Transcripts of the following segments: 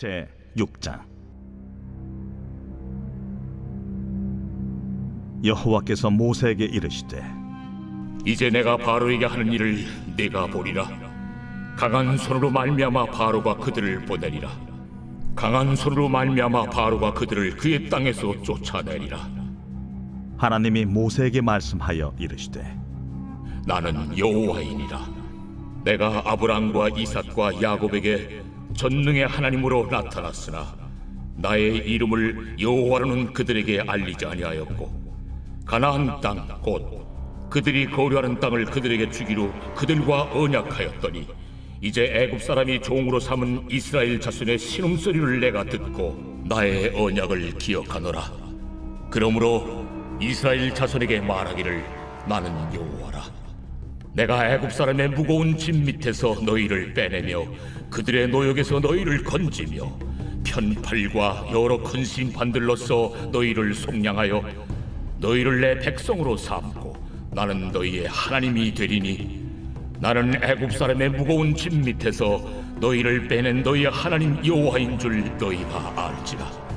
제 6장. 여호와께서 모세에게 이르시되 이제 내가 바로에게 하는 일을 네가 보리라. 강한 손으로 말미암아 바로가 그들을 보내리라. 강한 손으로 말미암아 바로가 그들을 그의 땅에서 쫓아내리라. 하나님이 모세에게 말씀하여 이르시되 나는 여호와이니라. 내가 아브람과 이삭과 야곱에게 전능의 하나님으로 나타났으나 나의 이름을 여호와로는 그들에게 알리지 아니하였고 가나안 땅 곧 그들이 거류하는 땅을 그들에게 주기로 그들과 언약하였더니 이제 애굽 사람이 종으로 삼은 이스라엘 자손의 신음소리를 내가 듣고 나의 언약을 기억하노라. 그러므로 이스라엘 자손에게 말하기를 나는 여호와라. 내가 애굽 사람의 무거운 짐 밑에서 너희를 빼내며 그들의 노역에서 너희를 건지며 편팔과 여러 큰 심판들로서 너희를 속량하여 너희를 내 백성으로 삼고 나는 너희의 하나님이 되리니 나는 애굽 사람의 무거운 짐 밑에서 너희를 빼낸 너희의 하나님 여호와인 줄 너희가 알지라.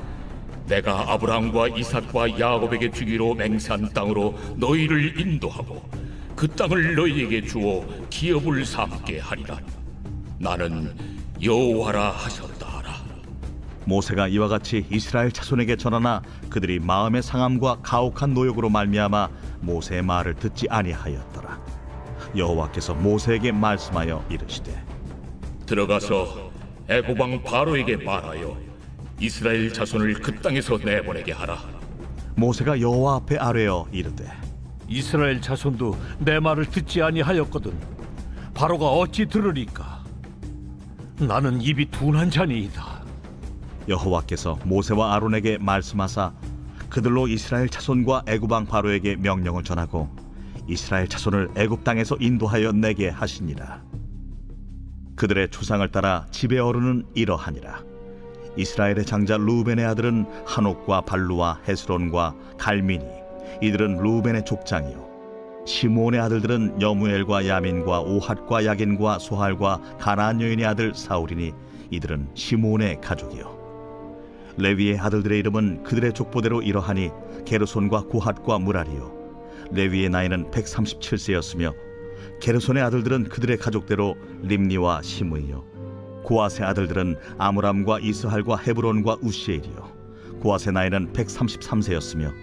내가 아브람과 이삭과 야곱에게 주기로 맹세한 땅으로 너희를 인도하고 그 땅을 너희에게 주어 기업을 삼게 하리라. 나는 여호와라 하셨다 하라. 모세가 이와 같이 이스라엘 자손에게 전하나 그들이 마음의 상함과 가혹한 노역으로 말미암아 모세의 말을 듣지 아니하였더라. 여호와께서 모세에게 말씀하여 이르시되 들어가서 애굽 왕 바로에게 말하여 이스라엘 자손을 그 땅에서 내보내게 하라. 모세가 여호와 앞에 아뢰어 이르되 이스라엘 자손도 내 말을 듣지 아니하였거든 바로가 어찌 들으리까? 나는 입이 둔한 자니이다. 여호와께서 모세와 아론에게 말씀하사 그들로 이스라엘 자손과 애굽 왕 바로에게 명령을 전하고 이스라엘 자손을 애굽 땅에서 인도하여 내게 하시니라. 그들의 조상을 따라 집의 어른은 이러하니라. 이스라엘의 장자 루벤의 아들은 한옥과 발루와 헤스론과 갈미니, 이들은 루벤의 족장이요. 시므온의 아들들은 여무엘과 야민과 오핫과 야긴과 소할과 가나안 여인의 아들 사울이니 이들은 시므온의 가족이요. 레위의 아들들의 이름은 그들의 족보대로 이러하니 게르손과 고핫과 무라리요. 레위의 나이는 137세였으며 게르손의 아들들은 그들의 가족대로 림니와 시므이요. 고앗의 아들들은 아므람과 이스할과 헤브론과 우시엘이요. 고앗의 나이는 133세였으며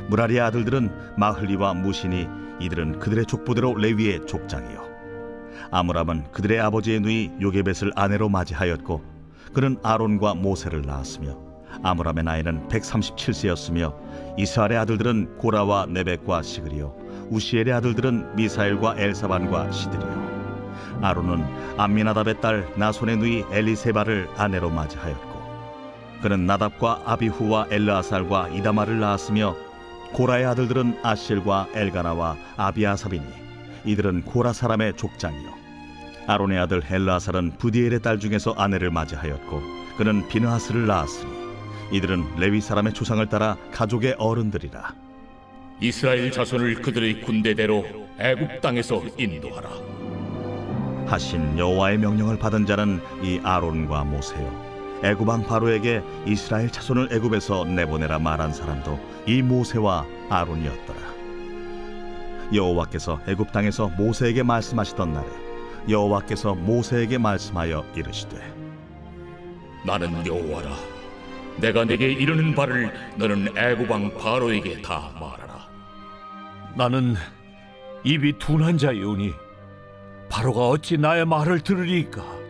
무라리의 아들들은 마흘리와 무시니 이들은 그들의 족보대로 레위의 족장이요. 아므람은 그들의 아버지의 누이 요게벳을 아내로 맞이하였고 그는 아론과 모세를 낳았으며 아므람의 나이는 137세였으며 이스할의 아들들은 고라와 네벡과 시그리요. 우시엘의 아들들은 미사엘과 엘사반과 시드리요. 아론은 암미나답의 딸 나손의 누이 엘리세바를 아내로 맞이하였고 그는 나답과 아비후와 엘르아살과 이다말을 낳았으며 고라의 아들들은 아실과 엘가나와 아비아삽이니 이들은 고라 사람의 족장이요. 아론의 아들 엘르아살은 부디엘의 딸 중에서 아내를 맞이하였고 그는 비느하스를 낳았으니 이들은 레위 사람의 조상을 따라 가족의 어른들이라. 이스라엘 자손을 그들의 군대대로 애굽 땅에서 인도하라. 하신 여호와의 명령을 받은 자는 이 아론과 모세요. 애굽 왕 바로에게 이스라엘 자손을 애굽에서 내보내라 말한 사람도 이 모세와 아론이었더라. 여호와께서 애굽 땅에서 모세에게 말씀하시던 날에 여호와께서 모세에게 말씀하여 이르시되 나는 여호와라. 내가 내게 이르는 바를 너는 애굽 왕 바로에게 다 말하라. 나는 입이 둔한 자이오니 바로가 어찌 나의 말을 들으리까?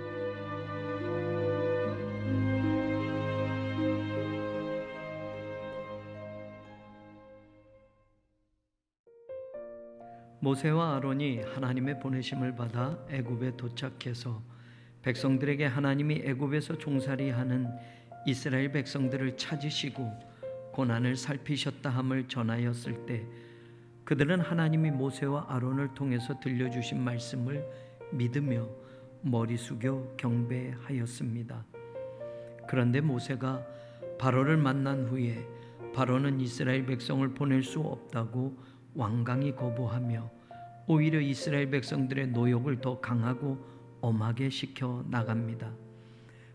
모세와 아론이 하나님의 보내심을 받아 애굽에 도착해서 백성들에게 하나님이 애굽에서 종살이하는 이스라엘 백성들을 찾으시고 고난을 살피셨다 함을 전하였을 때 그들은 하나님이 모세와 아론을 통해서 들려주신 말씀을 믿으며 머리 숙여 경배하였습니다. 그런데 모세가 바로를 만난 후에 바로는 이스라엘 백성을 보낼 수 없다고 완강히 거부하며 오히려 이스라엘 백성들의 노역을 더 강하고 엄하게 시켜 나갑니다.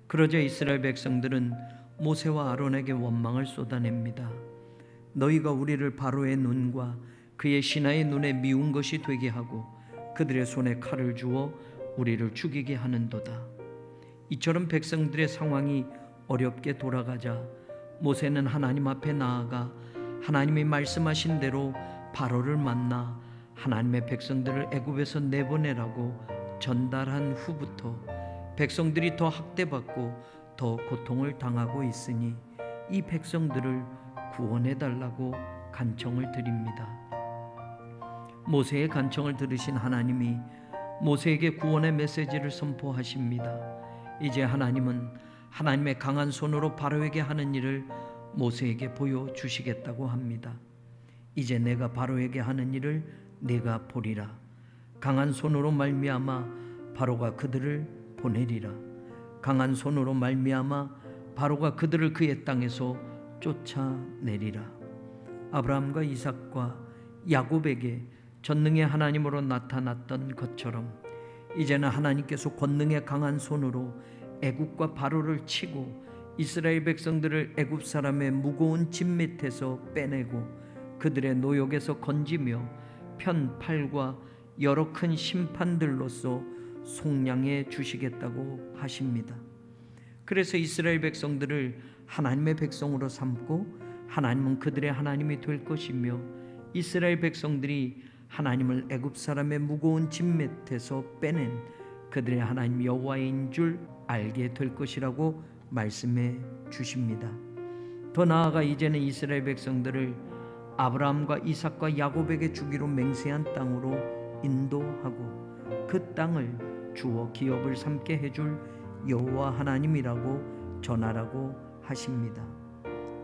그러자 이스라엘 백성들은 모세와 아론에게 원망을 쏟아냅니다. 너희가 우리를 바로의 눈과 그의 신하의 눈에 미운 것이 되게 하고 그들의 손에 칼을 주어 우리를 죽이게 하는도다. 이처럼 백성들의 상황이 어렵게 돌아가자 모세는 하나님 앞에 나아가 하나님이 말씀하신 대로 바로를 만나 하나님의 백성들을 애굽에서 내보내라고 전달한 후부터 백성들이 더 학대받고 더 고통을 당하고 있으니 이 백성들을 구원해 달라고 간청을 드립니다. 모세의 간청을 들으신 하나님이 모세에게 구원의 메시지를 선포하십니다. 이제 하나님은 하나님의 강한 손으로 바로에게 하는 일을 모세에게 보여주시겠다고 합니다. 이제 내가 바로에게 하는 일을 내가 보리라. 강한 손으로 말미암아 바로가 그들을 보내리라. 강한 손으로 말미암아 바로가 그들을 그의 땅에서 쫓아내리라. 아브라함과 이삭과 야곱에게 전능의 하나님으로 나타났던 것처럼 이제는 하나님께서 권능의 강한 손으로 애굽과 바로를 치고 이스라엘 백성들을 애굽 사람의 무거운 짐 밑에서 빼내고 그들의 노역에서 건지며 편 팔과 여러 큰 심판들로서 속량해 주시겠다고 하십니다. 그래서 이스라엘 백성들을 하나님의 백성으로 삼고 하나님은 그들의 하나님이 될 것이며 이스라엘 백성들이 하나님을 애굽 사람의 무거운 짐 밑에서 빼낸 그들의 하나님 여호와인 줄 알게 될 것이라고 말씀해 주십니다. 더 나아가 이제는 이스라엘 백성들을 아브라함과 이삭과 야곱에게 주기로 맹세한 땅으로 인도하고 그 땅을 주어 기업을 삼게 해줄 여호와 하나님이라고 전하라고 하십니다.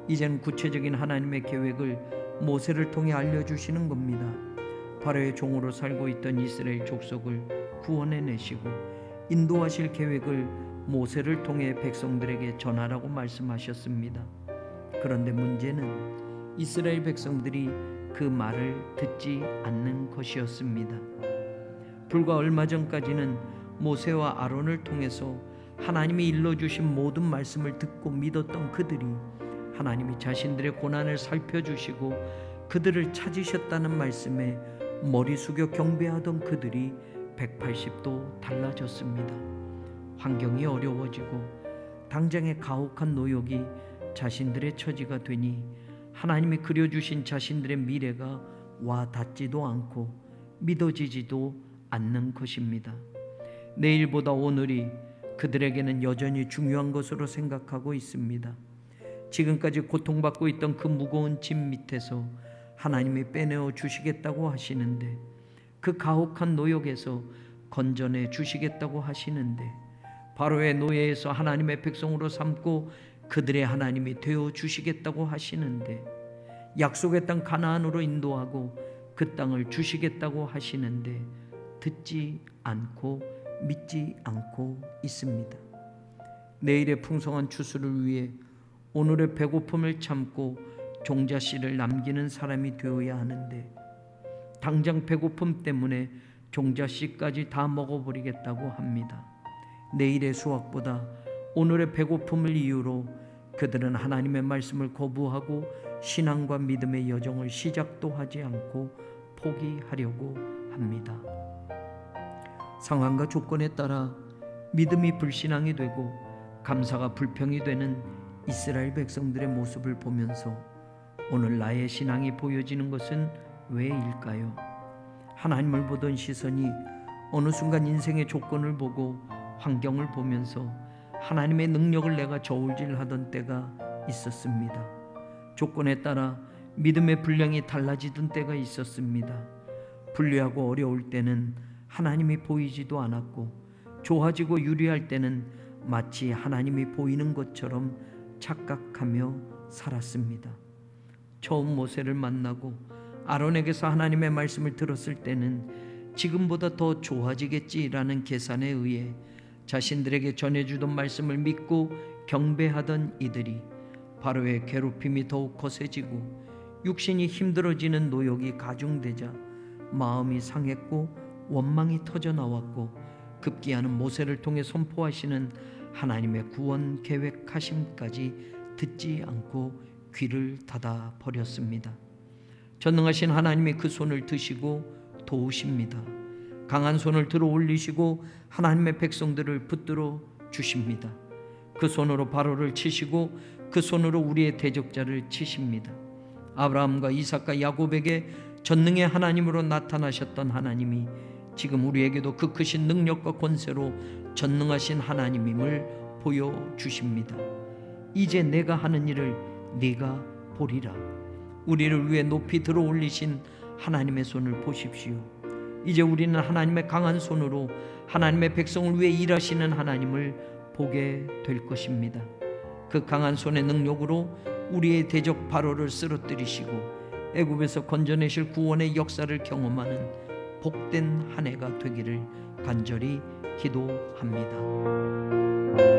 이제는 구체적인 하나님의 계획을 모세를 통해 알려주시는 겁니다. 바로의 종으로 살고 있던 이스라엘 족속을 구원해내시고 인도하실 계획을 모세를 통해 백성들에게 전하라고 말씀하셨습니다. 그런데 문제는 이스라엘 백성들이 그 말을 듣지 않는 것이었습니다. 불과 얼마 전까지는 모세와 아론을 통해서 하나님이 일러주신 모든 말씀을 듣고 믿었던 그들이 하나님이 자신들의 고난을 살펴주시고 그들을 찾으셨다는 말씀에 머리 숙여 경배하던 그들이 180도 달라졌습니다. 환경이 어려워지고 당장의 가혹한 노역이 자신들의 처지가 되니 하나님이 그려주신 자신들의 미래가 와 닿지도 않고 믿어지지도 않는 것입니다. 내일보다 오늘이 그들에게는 여전히 중요한 것으로 생각하고 있습니다. 지금까지 고통받고 있던 그 무거운 짐 밑에서 하나님이 빼내어 주시겠다고 하시는데 그 가혹한 노역에서 건져내 주시겠다고 하시는데 바로의 노예에서 하나님의 백성으로 삼고 그들의 하나님이 되어 주시겠다고 하시는데 약속의 땅 가나안으로 인도하고 그 땅을 주시겠다고 하시는데 듣지 않고 믿지 않고 있습니다. 내일의 풍성한 추수를 위해 오늘의 배고픔을 참고 종자씨를 남기는 사람이 되어야 하는데 당장 배고픔 때문에 종자씨까지 다 먹어버리겠다고 합니다. 내일의 수확보다 오늘의 배고픔을 이유로 그들은 하나님의 말씀을 거부하고 신앙과 믿음의 여정을 시작도 하지 않고 포기하려고 합니다. 상황과 조건에 따라 믿음이 불신앙이 되고 감사가 불평이 되는 이스라엘 백성들의 모습을 보면서 오늘 나의 신앙이 보여지는 것은 왜일까요? 하나님을 보던 시선이 어느 순간 인생의 조건을 보고 환경을 보면서 하나님의 능력을 내가 저울질하던 때가 있었습니다. 조건에 따라 믿음의 분량이 달라지던 때가 있었습니다. 불리하고 어려울 때는 하나님이 보이지도 않았고 좋아지고 유리할 때는 마치 하나님이 보이는 것처럼 착각하며 살았습니다. 처음 모세를 만나고 아론에게서 하나님의 말씀을 들었을 때는 지금보다 더 좋아지겠지라는 계산에 의해 자신들에게 전해주던 말씀을 믿고 경배하던 이들이 바로의 괴롭힘이 더욱 거세지고 육신이 힘들어지는 노역이 가중되자 마음이 상했고 원망이 터져나왔고 급기야는 모세를 통해 선포하시는 하나님의 구원 계획하심까지 듣지 않고 귀를 닫아 버렸습니다. 전능하신 하나님이 그 손을 드시고 도우십니다. 강한 손을 들어 올리시고 하나님의 백성들을 붙들어 주십니다. 그 손으로 바로를 치시고 그 손으로 우리의 대적자를 치십니다. 아브라함과 이삭과 야곱에게 전능의 하나님으로 나타나셨던 하나님이 지금 우리에게도 그 크신 능력과 권세로 전능하신 하나님임을 보여주십니다. 이제 내가 하는 일을 네가 보리라. 우리를 위해 높이 들어 올리신 하나님의 손을 보십시오. 이제 우리는 하나님의 강한 손으로 하나님의 백성을 위해 일하시는 하나님을 보게 될 것입니다. 그 강한 손의 능력으로 우리의 대적 바로를 쓰러뜨리시고 애굽에서 건져내실 구원의 역사를 경험하는 복된 한 해가 되기를 간절히 기도합니다.